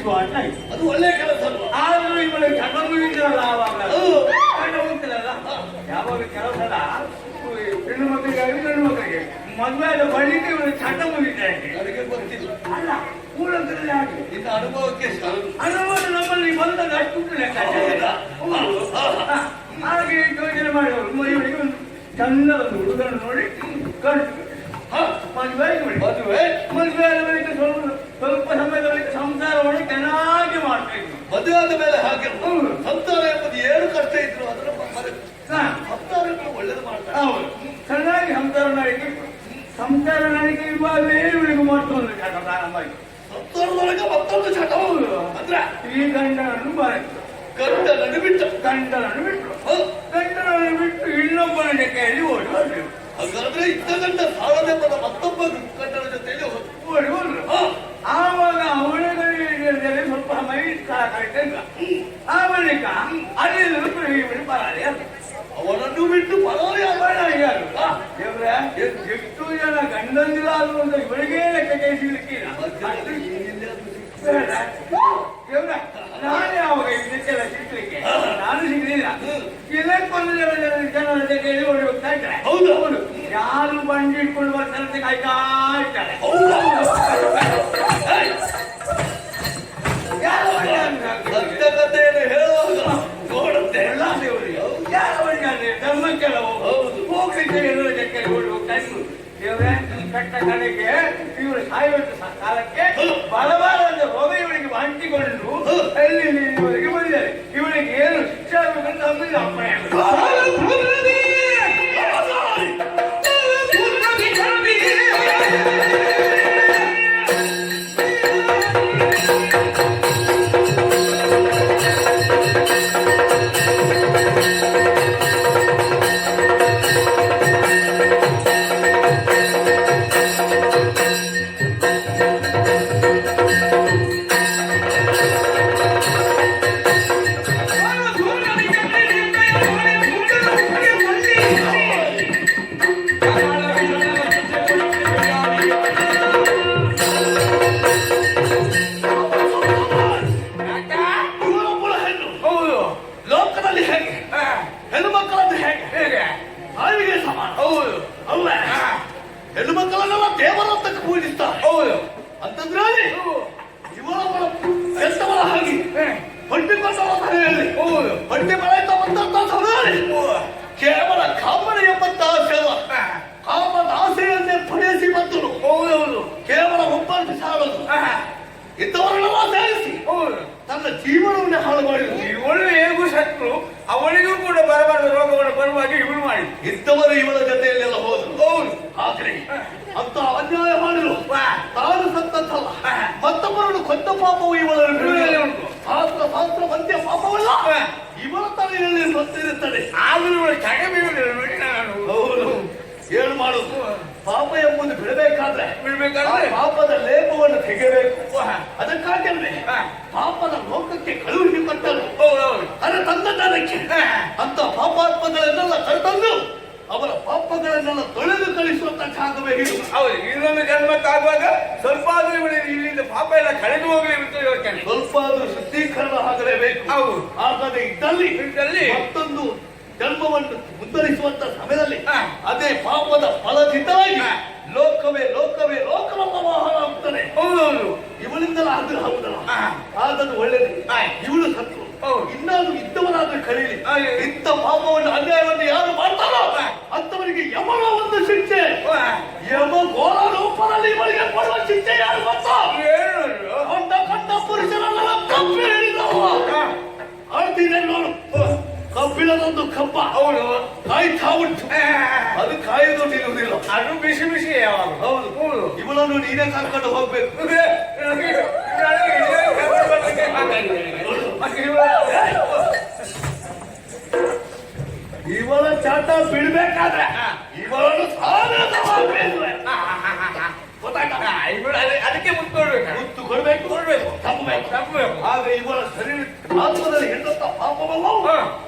ಮುಗಿಸುವ ಅಂತ ಆಯ್ತು. ಅದು ಒಳ್ಳೆ ಕೆಲಸ ಅಲ್ವಾ? ಆದ್ರೂ ಇವಳಿಗೆ ಚಟ ಮುಗಿದ್ರಲ್ಲ ಆವಾಗ ಚಟ ಹೋಗ್ತಿರಲ್ಲ ಯಾವಾಗ ಕೆಲವು ಸಲ ಹೆಣ್ಣು ಮಕ್ಕಳಿಗೆ ಗಂಡು ಮಕ್ಕಳಿಗೆ ಮದುವೆ ಆದ ಬಳಿಕ ಇವಳಿಗೆ ಚಟ ಮುಗಿತಾರೆ. ನನಗೆ ಗೊತ್ತಿಲ್ಲ. ಅಲ್ಲ ಊರಲ್ಲಿ ಹಾಗೆ ನಿನ್ನ ಅನುಭವಕ್ಕೆ ಅನುಭವ ನಮ್ಮಲ್ಲಿ ಬಂದಾಗ ಅಷ್ಟು ಲೆಕ್ಕ ಹಾಗೆ ಯೋಚನೆ ಮಾಡಿದವರು ಇವಳಿಗೆ ಒಂದು ಚಂದ ಒಂದು ಹುಡುಗನ್ನು ನೋಡಿ ಕಳಿಸ್ಬೇಕು. ಮದುವೆ ಮದುವೆ ಆದ ಬಳಿಕ ಸ್ವಲ್ಪ ಸಮಯದ ಬಳಿಕ ಸಂಸಾರವನ್ನು ಚೆನ್ನಾಗಿ ಮಾಡ್ಬೇಕು. ಮದುವೆ ಆದ ಮೇಲೆ ಹಾಗೆ ಸಂಸಾರ ಎಂಬುದು ಏನು ಕಷ್ಟ ಇದ್ರು ಅದರ ಸಂಸಾರಗಳು ಒಳ್ಳೇದು ಮಾಡ್ತಾರೆ. ಹೌದು ಚೆನ್ನಾಗಿ ಸಂಸಾರ ನಡಿಕೆ ಇರುವಾಗಲೇ ಇವಳಿಗೆ ಮತ್ತೊಂದು ಚಟ ಪ್ರಾರಂಭ ಆಯಿತು. ಸಂಸಾರದೊಳಗೆ ಮತ್ತೊಂದು ಚಟ ಅಂದ್ರೆ ಈ ಗಂಡನನ್ನು ಬರತ್ತು ಗಂಡನನ್ನು ಬಿಟ್ಟು ಇನ್ನೊಬ್ಬನ ಜೊತೆಯಲ್ಲಿ ಓಡಿ ಹೋದ್ರು. ಹಾಗಾದ್ರೆ ಇದ್ದ ಗಂಡ ಸಾಲದೆಂಬ ಮತ್ತೊಬ್ಬ ಗಂಡನ ಜೊತೆಯಲ್ಲಿ ಓಡಿ ಹೋದ್ರು. ಆವಾಗ ಅವಳಿಗೆ ಸ್ವಲ್ಪ ಸಮಯ ಕಳಿತ ಆ ಬಳಿಕ ಅಲ್ಲಿ ಪರಾರಿ ಅವನನ್ನು ಬಿಟ್ಟು ಪರಾರಿ ಯಾರು ಎಷ್ಟು ಜನ ಗಂಡಂದಿಲ್ಲ ಆದ್ರು ಅಂತ ಇವಳಿಗೆ ಲೆಕ್ಕ ಸಿಗ್ಲಿಕ್ಕಿಲ್ಲ. ನಾನೇ ಅವಾಗ ಇದಕ್ಕೆಲ್ಲ ಸಿಗ್ಲಿಕ್ಕೆ ನಾನು ಸಿಗ್ಲಿಲ್ಲ. ಇದಕ್ಕೊಂದು ಜನರ ಜೊತೆಯಲ್ಲಿ ಓಡಿ ಹೋಗ್ತಾ ಇದ್ದಾರೆ. ಹೌದು ಯಾರು ಬಂಡಿ ಇಟ್ಕೊಂಡು ಬರ್ತಾರೆ ಕಾಯ್ತಾ ಇರ್ತಾರೆ. ಸತ್ಯಕತೆಯನ್ನು ಹೇಳುವಾಗ ನೋಡುತ್ತೆ ಎಲ್ಲ ದೇವರಿಗೆ ಯಾರು ಧರ್ಮಕ್ಕೆಲ್ಲ ಹೋಗ್ಲಿಕ್ಕೆ ಎಲ್ಲರ ಜೊತೆಯಲ್ಲಿ ಓಡಿ ಹೋಗ್ತಾ ಇದ್ರು. ದೇವ್ರೆ ಕಟ್ಟ ಕಡೆಗೆ ಇವರು ಸಾಯುವಂತ ಕಾಲಕ್ಕೆ ಬಲವಾದ ರೋಗ ಇವಳಿಗೆ ಅಂಟಿಕೊಂಡು ಅಲ್ಲಿ ಇವರಿಗೆ ಬಂದಿದ್ದಾರೆ. ಇವಳಿಗೆ ಏನು ಶಿಕ್ಷೆ ಆಗಬೇಕಂತ ನಮ್ಮಲ್ಲಿ ಅಪ್ಪಣೆ ಕೇವಲ ಕಾಮನ ಎಂಬಂತ ಆಸೆ ಅಲ್ಲ, ಕಾಮದ ಆಸೆಯನ್ನೇ ಪಡೆಸಿ ಬಂದರು. ಕೇವಲ ಒಬ್ಬರು ಸಾಲದು ಇದ್ದವರನ್ನೆಲ್ಲ ಸೇರಿಸಿ ತನ್ನ ಜೀವನವನ್ನೇ ಹಾಳು ಮಾಡಿದ್ರು. ಇವಳು ಹೇಗೂ ಸತ್ರು ಅವಳಿಗೂ ಕೂಡ ಬರಬಾರದ ರೋಗವನ್ನು ಬರುವಾಗ ಇವಳು ಮಾಡಿ ಇದ್ದವರು ಇವಳ ಜೊತೆಯಲ್ಲೆಲ್ಲ ಹೋದ್ರು. ಆದ್ರೆ ಅಂತ ಅನ್ಯಾಯ ಮಾಡಿದ್ರು. ತಾನು ಸತ್ತಲ್ಲ ಮತ್ತೊಬ್ಬರನ್ನು ಕೊಂದ ಪಾಪವು ಇವಳನ್ನು ಉಂಟು. ಶಾಸ್ತ್ರ ಮಧ್ಯ ಪಾಪವಲ್ಲ ಇವಳ ತಲೆಯಲ್ಲಿ ಸತ್ತಿರುತ್ತದೆ. ಆದ್ರೂ ಇವಳು ಕಡಿಮೆ ನಾನು ಏನು ಮಾಡುದು? ಪಾಪ ಎಂಬುದು ಬಿಡಬೇಕಾದ್ರೆ ಪಾಪದ ಲೇಪವನ್ನು ತೆಗೆಯಬೇಕು. ಅದಕ್ಕಾಗಲೇ ಪಾಪದ ಲೋಕಕ್ಕೆ ಕಳುಹಿಸಿ ಕೊಟ್ಟರು. ಅರೆ ತಂದಕ್ಕೆ ಅಂತ ಪಾಪಾತ್ಮಗಳನ್ನೆಲ್ಲ ಕರೆತಂದು ಅವರ ಪಾಪಗಳನ್ನೆಲ್ಲ ತೊಳೆದು ಕಳಿಸುವಂತ ಜಾಗವೇ ಇದು. ಹೌದು, ಇನ್ನೊಂದು ಜನ್ಮಕ್ಕಾಗುವಾಗ ಸ್ವಲ್ಪ ಆದ್ರೂ ಇಲ್ಲಿಂದ ಪಾಪ ಎಲ್ಲ ಕಳೆದು ಹೋಗಲಿ ಯೋಚನೆ, ಸ್ವಲ್ಪ ಆದ್ರೂ ಶುದ್ಧೀಕರಣ ಆಗಲೇಬೇಕು. ಹೌದು, ಆಗದೆ ಇದ್ದಲ್ಲಿ ಮತ್ತೊಂದು ಜನ್ಮವನ್ನು ಉದ್ಧರಿಸುವಂತ ಸಮಯದಲ್ಲಿ ಅದೇ ಪಾಪದ ಫಲದಿಂದಾಗಿ ಲೋಕವೆಲ್ಲ ವಾಹನ ಆಗ್ತಾನೆ. ಹೌದೌದು, ಇವಳಿಂದಲೂ ಆದ್ರೆ ಹೌದಲ್ಲ, ಆದದ್ದು ಒಳ್ಳೇದು. ಇವಳು ಸತ್ರು ಇನ್ನಾದ್ರೂ ಇದ್ದವರಾದ್ರೂ ಕಳೀಲಿ. ಇಂಥ ಪಾಪವನ್ನು ಅನ್ಯಾಯವನ್ನು ಯಾರು ಮಾಡ್ತಾರೋ ಅಂತವರಿಗೆ ಯಮನ ಒಂದು ಶಿಕ್ಷೆ, ಯಮ ಘೋರ ರೂಪದಲ್ಲಿ ಇವಳಿಗೆ ಕೊಡುವ ಶಿಕ್ಷೆ ಯಾರು ಗೊತ್ತಾ? ಕಂಡ ಪುರುಷರನ್ನೆಲ್ಲ ಕಪ್ಪಿ ಹೇಳಿದವ ಆಡ್ತೀನಿ ನೋಡು. ಕಬ್ಬಿಣದೊಂದು ಕಬ್ಬ ಅವಳು ಕಾಯ್ತಾ ಉಂಟು, ಅದು ಕಾಯ್ದೊಟ್ಟಿರುವುದಿಲ್ಲ, ಅದು ಬಿಸಿ ಬಿಸಿ ಯಾವಾಗ. ಹೌದು, ಇವಳನ್ನು ನೀನೇ ಕರ್ಕೊಂಡು ಹೋಗ್ಬೇಕು. ಇವಳ ಚಾಟ ಬಿಡ್ಬೇಕಾದ್ರೆ ಇವಳನ್ನು ಅದಕ್ಕೆ ಮುತ್ತು ಕೊಡ್ಬೇಕು, ತಪ್ಪಬೇಕು. ಆಗ ಇವಳ ಶರೀರ ಆತ್ಮದಲ್ಲಿ ಹೆಣ್ಣತ್ತ ಪಾಪವಲ್ಲ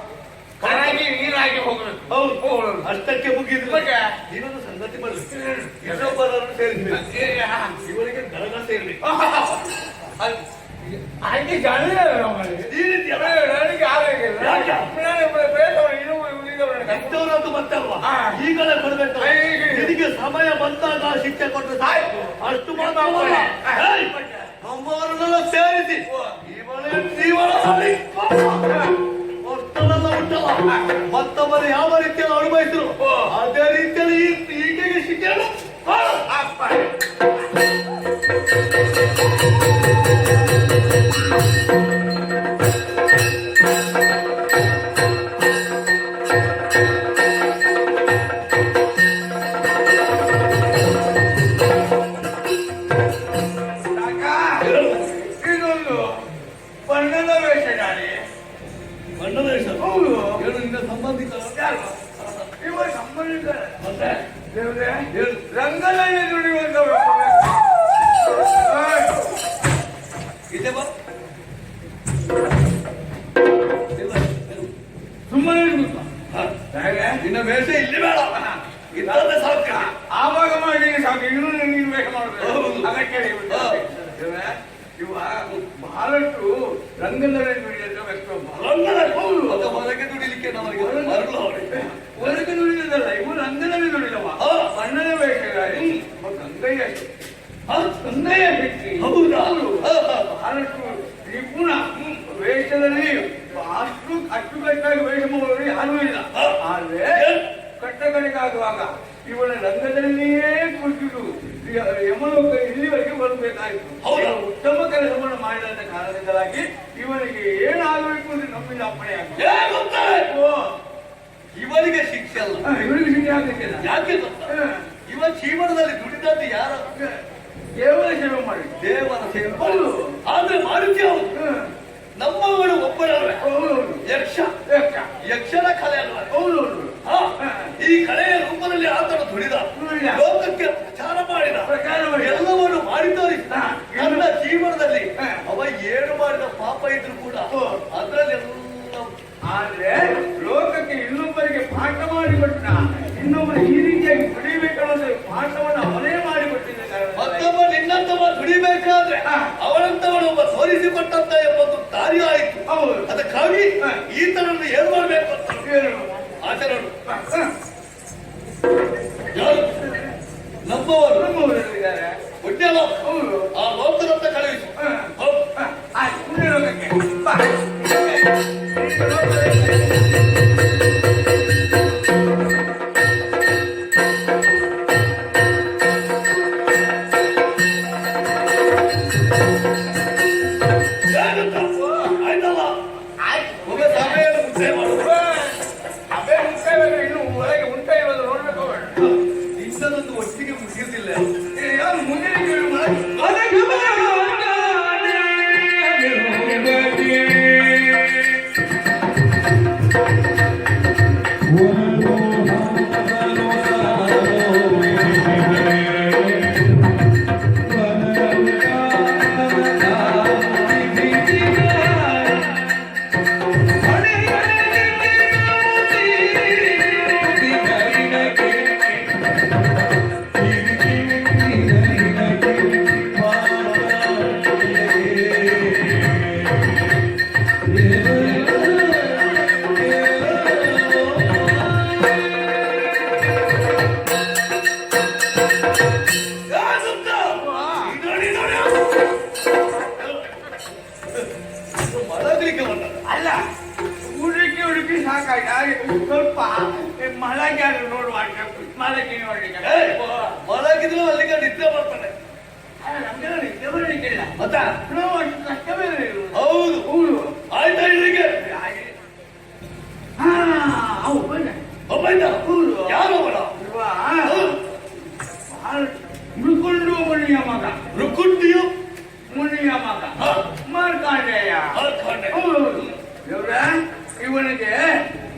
ಕರಾಗಿ ನೀರಾಗಿ ಹೋಗ್ಬೇಕು. ಹೌದು, ಅಷ್ಟಕ್ಕೆ ಮುಗಿದ್ರೆ ಇನ್ನೊಂದು ಸಂಗತಿ ಬರಬೇಕು. ಇನ್ನೊಬ್ಬರನ್ನು ಸೇರಿಸ್ಬೇಕು, ಇವಳಿಗೆ ಗರಗ ಸೇರ್ಬೇಕು. ಆಯ್ಕೆ ಜಾಣ ಈ ರೀತಿ ನನಗೆ ಆಗಿಲ್ಲ ಯಾಕೆ? ಉಳಿದವರನ್ನು ಎಂತವರದ್ದು ಮತ್ತಲ್ವಾ ಹಾ. ಈಗಲೇ ಕೊಡ್ಬೇಕು ಈಗ. ನಿನಗೆ ಸಮಯ ಬಂದಾಗ ಶಿಕ್ಷೆ ಕೊಟ್ಟರೆ ಸಾಕು ಅಷ್ಟು ಮಾತ್ರ ನಮ್ಮವರನ್ನೆಲ್ಲ ಸೇರಿಸಿ ಇವಳೇ ಜೀವನದಲ್ಲಿ ಒತ್ತಡಲ್ಲ ಉಂಟಲ್ಲ ಮತ್ತೊಬ್ಬರು ಯಾವ ರೀತಿಯಲ್ಲಿ ಅನುಭವಿಸಿದ್ರು ಅದೇ ರೀತಿಯಲ್ಲಿ ಈಕೆಗೆ ಶಿಕ್ಷೆಯನ್ನು ಇದೊಂದು ಬಣ್ಣದ ವೇಷಧಾರಿ ಬಣ್ಣದ ಹೆಸರು ಹೌದು ಏನು ನಿನ್ನ ಸಂಬಂಧಿಕ ಯಾರು? ಇವ ಸಂಬಂಧಿಕರ ಮತ್ತೆ ದೇವ್ರೆ ಏನು? ರಂಗದಲ್ಲಿ ದುಡಿಯುವಂತವರು ಇದೆ ಬಾ ಇಲ್ಲ, ಏನು? ಸುಮ್ಮನೆ ಇರ್ಬೇಕು. ಹಾ. ಹೇಗೆ? ನಿನ್ನ ವೇಷ ಇಲ್ಲಿ ಬೇಡ ಇದ್ದಾದ್ರೆ ಸಾಧ್ಯ ಆವಾಗ ಮಾಡಿ ಸಾಕು ಇನ್ನೂ ನೀನು ವೇಷ ಹೌದು. ಮಾಡಬೇಕು ಅಗತ್ಯ ಇಲ್ಲ. ಹಾ. ದೇವ್ರೆ, ಇವ ಬಹಳಷ್ಟು ರಂಗದಲ್ಲಿ ದುಡಿಯುವಂತ ವ್ಯಕ್ತಿ ರಂಗನ ಮತ್ತೆ ಹೊರಗೆ ದುಡಿಲಿಕ್ಕೆ ನಮಗೆ ಮರಳು ಅವರಿಗೆ ಹೊರಗೆ ದುಡಿದಲ್ಲ ಇವು ರಂಗದಲ್ಲಿ ದುಡಿದವ ಹಾ. ಬಣ್ಣದ ವೇಷಧಾರಿ ಗಂಗಯ್ಯ ಗಂಗಯ್ಯ ಶೆಟ್ಟಿ ಹೌದಾ? ಹಾ, ಹಾ. ಬಹಳಷ್ಟು ನಿಪುಣ ವೇಷದಲ್ಲಿ ಅಚ್ಚುಕಟ್ಟಾಗಿ ವೇಷ ಮಾಡುವವರು ಯಾರೂ ಇಲ್ಲ ಹಾ. ಆದ್ರೆ ಕಟ್ಟಕಡೆಗಾಗುವಾಗ ಇವನ ರಂಗದಲ್ಲಿಯೇ ಕುಳಿತು ಯಮಲೋಕ ಇಲ್ಲಿವರೆಗೆ ಬರಬೇಕಾಯಿತು ಹೌದಾ? ಉತ್ತಮ ಕೆಲಸವನ್ನು ಮಾಡಿದಂತ ಕಾರಣದಿಂದಾಗಿ ಇವನಿಗೆ ಏನಾಗಬೇಕು ಅಂತ ನಮ್ಮಿಂದ ಅಪ್ಪಣೆ ಆಗಿದೆ ಏನ್ ಗೊತ್ತಾರೆ? ಇವರಿಗೆ ಶಿಕ್ಷೆ ಅಲ್ಲ ಇವನಿಗೆ ಶಿಕ್ಷೆ ಆಗಲಿಕ್ಕಿಲ್ಲ ಯಾಕೆ ಗೊತ್ತಾ? ಇವ ಜೀವನದಲ್ಲಿ ದುಡಿದದ್ದು ಯಾರ ಕೇವಲ ಸೇವೆ ಮಾಡಿ ದೇವರ ಸೇವೆ ಹೌದು. ಆದ್ರೆ ಮಾಡಿದ್ದೆ ಹೌದು ನಮ್ಮವರು ಒಬ್ಬರವರೇ ಹೌದೌದು ಯಕ್ಷ ಯಕ್ಷ. ಯಕ್ಷನ ಕಲೆ ಅಲ್ವ ಹೌದೌದು ಹಾ. ಈ ಕಲೆಯ ರೂಪದಲ್ಲಿ ಆತನು ದುಡಿದ ದುಡಿದ. ಲೋಕಕ್ಕೆ ಪ್ರಚಾರ ಮಾಡಿದ ಪ್ರಚಾರ ಮಾಡಿದ. ಎಲ್ಲವನ್ನು ಮಾಡಿ ತೋರಿಸಿದ ಹಾ. ನನ್ನ ಜೀವನದಲ್ಲಿ ಹಾ. ಅವ ಏನು ಮಾಡಿದ ಪಾಪ ಇದ್ರು ಕೂಡ ಹೋ. ಅದರಲ್ಲೆಲ್ಲ ಆದ್ರೆ ಲೋಕಕ್ಕೆ ಇನ್ನೊಬ್ಬರಿಗೆ ಪಾಠ ಮಾಡಿಕೊಟ್ಟ ಇನ್ನೊಬ್ಬರು ಈ ರೀತಿಯಾಗಿ ದುಡಿಬೇಕನ್ನೋದು ಪಾಠವನ್ನು ಅವನೇ ಮಾಡಿಕೊಟ್ಟಿದ್ದ ಕಾರಣ ಮತ್ತೊಬ್ಬ ನಿನ್ನಂತವ ದುಡಿಬೇಕಾದ್ರೆ ಹಾ. ಅವನಂತವನೊಬ್ಬ ತೋರಿಸಿಕೊಟ್ಟಂತ ಎಂಬುದು ದಾರಿ ಆಯಿತು ಹೌದು ಅದಕ್ಕಾಗಿ ಹಾ. ಈತನನ್ನು ಏನ್ ಮಾಡ್ಬೇಕು ಅಂತ ಏನು? ಆಚರಣೆ ಹ, ಯಾರು ನಮ್ಮವರು ನಮ್ಮವರಿದ್ದಾರೆ. ಪುಣ್ಯಲ ಹೌದು ಆ ಲೋಕದಂತ ಕಳುಹಿಸು ಹ, ಹೌದು. ಹ, ಆಯ್ತು ಪುಣ್ಯ ಲೋಕಕ್ಕೆ ಬಾ. ಏನಂತ? ಆಯ್ತಲ್ಲ ಆಯ್ತು ಒಮ್ಮೆ ಸಭೆಯನ್ನು ಮುಚ್ಚೆ ಮಾಡು ಅದೇ ಮುಖ್ಯವಾಗಿ ಇನ್ನು ಒಳಗೆ ಉಂಟ ಇರೋದು ನೋಡ್ಬೇಕು ಬೇಡ. ಇಂಥದೊಂದು ಒಟ್ಟಿಗೆ ಮುಗಿಯುವುದಿಲ್ಲ ಯಾರು ಮುಂದಿನ ಕೇಳಿ ಒಳಗೆ ಏನಂತ? ನೋಡಿ, ನೋಡಿ. ಮಲಗಲಿಕ್ಕೆ ಬಂದದ ಅಲ್ಲ ಹುಡುಕಿ ಹುಡುಕಿ ಸಾಕಾಯ್ತು ಹಾಗೆ ಸ್ವಲ್ಪ ಮಲಗೆ ನೋಡುವ ಮಲಗಿ ನೋಡ್ಲಿಕ್ಕೆ ಏಯ್, ಮಲಗಿದ್ರು ಅಲ್ಲಿಗೆ ನಿದ್ದೆ ಬರ್ತಾನೆ ನಮ್ಗೆಲ್ಲ ನಿದ್ದೆ ಬರಲಿಕ್ಕಿಲ್ಲ ಮತ್ತೆ ನಾವು ಅಷ್ಟು ಕಷ್ಟವೇ ಇರುವುದು. ಹೌದು ಹೌದು ಆಯ್ತಾ ಇಲ್ಲಿಗೆ ಹಾಗೆ. ಹಾ ಅವು ಬಂದ ಒಬ್ಬ ಇದ್ದ ಹೌದು ಯಾರವನ ಇವ ಮುಳ್ಕೊಂಡು ಮುನಿಯ ಮಗ ರುಕುಂಡಿಯು ಮುನಿಯ ಮಗ ಹಾ. ಮಾರ್ಕಾಂಡೇಯ ಮಾರ್ಕಾಂಡೇಯ. ಹೌದು ದೇವ್ರೆ ಇವನಿಗೆ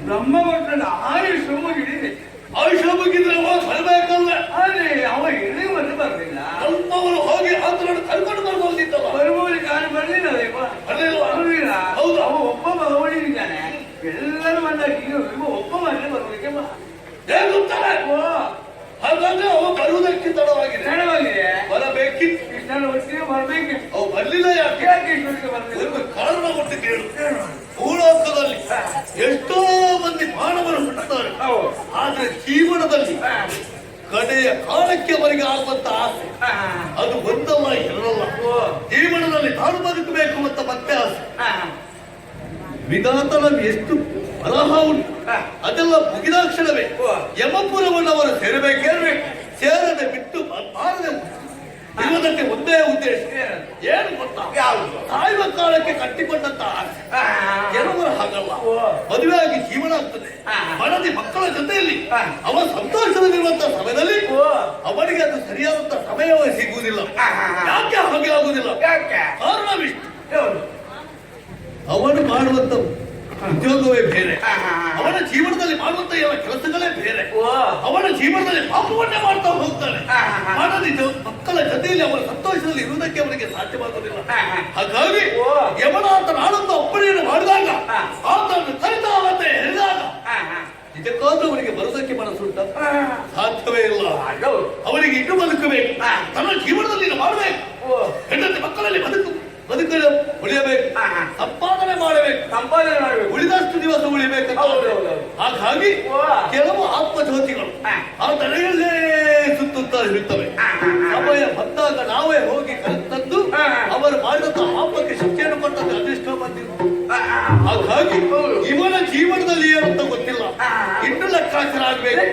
ಬ್ರಹ್ಮ ಕೊಟ್ಟದ ಆಯುಷು ಮುಗಿದಿದೆ ಆಯುಷ್ಯ ಮುಗಿದ್ರೆ ಅವ ಬರಬೇಕಲ್ಲ ಆದ್ರೆ ಅವ ಇಲ್ಲಿವರೆಗೆ ಬರಲಿಲ್ಲ ನಮ್ಮವರು ಹೋಗಿ ಆತನನ್ನು ಕರ್ಕೊಂಡು ಬರ್ಬೋದಿತ್ತಲ್ಲ ಬರುವವರಿಗೆ ಕಾರಣ ಬರಲಿಲ್ಲ ಬರ್ಲಿಲ್ವಾ? ಬರಲಿಲ್ಲ ಹೌದು. ಅವ ಒಬ್ಬ ಭಗವನಿದ್ದಾನೆ ಎಲ್ಲರೂ ಬಂದಾಗ ಇವ ಒಬ್ಬ ಮನೆ ಬರುವುದಕ್ಕೆ ಏನ್ ಗೊತ್ತಾರೆ ಹಾಗಾದ್ರೆ ಅವ ಬರುವುದಕ್ಕೆ ತಡವಾಗಿದೆ ತಡವಾಗಿದೆ ಬರಬೇಕಿತ್ತು ಕೃಷ್ಣನ ಒಟ್ಟಿಗೆ ಬರ್ಬೇಕಿತ್ತು ಅವು ಬರ್ಲಿಲ್ಲ ಯಾಕೆ ಯಾಕೆ ಇಷ್ಟೊತ್ತಿಗೆ ಬರ್ಲಿಲ್ಲ ಆದ್ರೆ ಜೀವನದಲ್ಲಿ ಕಡೆಯ ಕಾಲಕ್ಕೆ ಅವರಿಗೆ ಆಗುವಂತ ಆಸೆ ಅದು ಒಂದಲ್ಲ ಎರಡಲ್ಲ. ಜೀವನದಲ್ಲಿ ತಾನು ಬದುಕಬೇಕು ಅಂತ ಮತ್ತೆ ಆಸೆ. ವಿಧಾತನ ಎಷ್ಟು ಬರಹ ಉಂಟು, ಅದೆಲ್ಲ ಮುಗಿದಾಕ್ಷಣವೇ ಯಮಪುರವನ್ನು ಅವರು ಸೇರಬೇಕು. ಸೇರದೆ ಬಿಟ್ಟು ಬಾರದೆ ಇರುವುದಕ್ಕೆ ಒಂದೇ ಉದ್ದೇಶ ಏನು ಗೊತ್ತಾ? ಸಾಯುವ ಕಾಲಕ್ಕೆ ಕಟ್ಟಿಕೊಂಡಂತ ಆಸೆ. ಕೆಲವರು ಹಾಗಲ್ಲ, ಮದುವೆಯಾಗಿ ಜೀವನ ಆಗ್ತದೆ, ಮನದಿ ಮಕ್ಕಳ ಜೊತೆಯಲ್ಲಿ ಅವ ಸಂತೋಷದಲ್ಲಿರುವಂತಹ ಸಮಯದಲ್ಲಿ ಅವನಿಗೆ ಅದು ಸರಿಯಾದಂತ ಸಮಯವೇ ಸಿಗುವುದಿಲ್ಲ. ಯಾಕೆ ಹಾಗೆ ಆಗುವುದಿಲ್ಲ? ಕಾರಣವಿಷ್ಟು, ಅವನು ಮಾಡುವಂತ ಉದ್ಯೋಗವೇ ಬೇರೆ, ಅವನ ಜೀವನದಲ್ಲಿ ಮಾಡುವಂತ ಎಲ್ಲ ಕೆಲಸಗಳೇ ಬೇರೆ. ಅವನ ಜೀವನದಲ್ಲಿ ಪಾಪವನ್ನೇ ಮಾಡ್ತಾ ಹೋಗ್ತಾನೆ. ಮನದಿ ಮಕ್ಕಳ ಜೊತೆಯಲ್ಲಿ ಅವರ ಸಂತೋಷದಲ್ಲಿ ಇರುವುದಕ್ಕೆ ಅವನಿಗೆ ಸಾಧ್ಯವಾಗುವುದಿಲ್ಲ. ಹಾಗಾಗಿ ಯಮನಾಥ ನಾಳೊಂದು ಅಪ್ಪಣೆಯನ್ನು ಮಾಡಿದಾಗ ಆತನ್ನು ಕರೆದಾವಂತೆ ಹೇಳಿದಾಗ ಇದಕ್ಕಾದ್ರೂ ಅವನಿಗೆ ಬರುವುದಕ್ಕೆ ಮನಸ್ಸುಂಟ? ಸಾಧ್ಯವೇ ಇಲ್ಲ. ಅವನಿಗೆ ಇನ್ನು ಬದುಕಬೇಕು, ತನ್ನ ಜೀವನದಲ್ಲಿ ಮಾಡಬೇಕು, ಹೆಂಡತಿ ಮಕ್ಕಳಲ್ಲಿ ಬದುಕಲು ಉಳಿಯಬೇಕು, ಸಂಪಾದನೆ ಮಾಡಬೇಕು, ಉಳಿದಷ್ಟು ದಿವಸ ಉಳಿಬೇಕು. ಹಾಗಾಗಿ ಕೆಲವು ಆತ್ಮಜ್ಯೋತಿಗಳು ಆ ತಲೆಯಲ್ಲೇ ಸುತ್ತುತ್ತಾ ಇರುತ್ತವೆ. ಸಮಯ ಬಂದಾಗ ನಾವೇ ಹೋಗಿ ತಂದು ಅವರು ಮಾಡಿದಂತ ಪಾಪಕ್ಕೆ ಶಿಕ್ಷೆಯನ್ನು ಕೊಟ್ಟದ್ದು ಅದೆಷ್ಟ ಬಂದಿತ್ತು. ಹಾಗಾಗಿ ಇವನ ಜೀವನದಲ್ಲಿ ಏನಂತ ಗೊತ್ತಿಲ್ಲ, ಇನ್ನು ಲೆಕ್ಕಾಚಾರ ಆಗ್ಬೇಕು.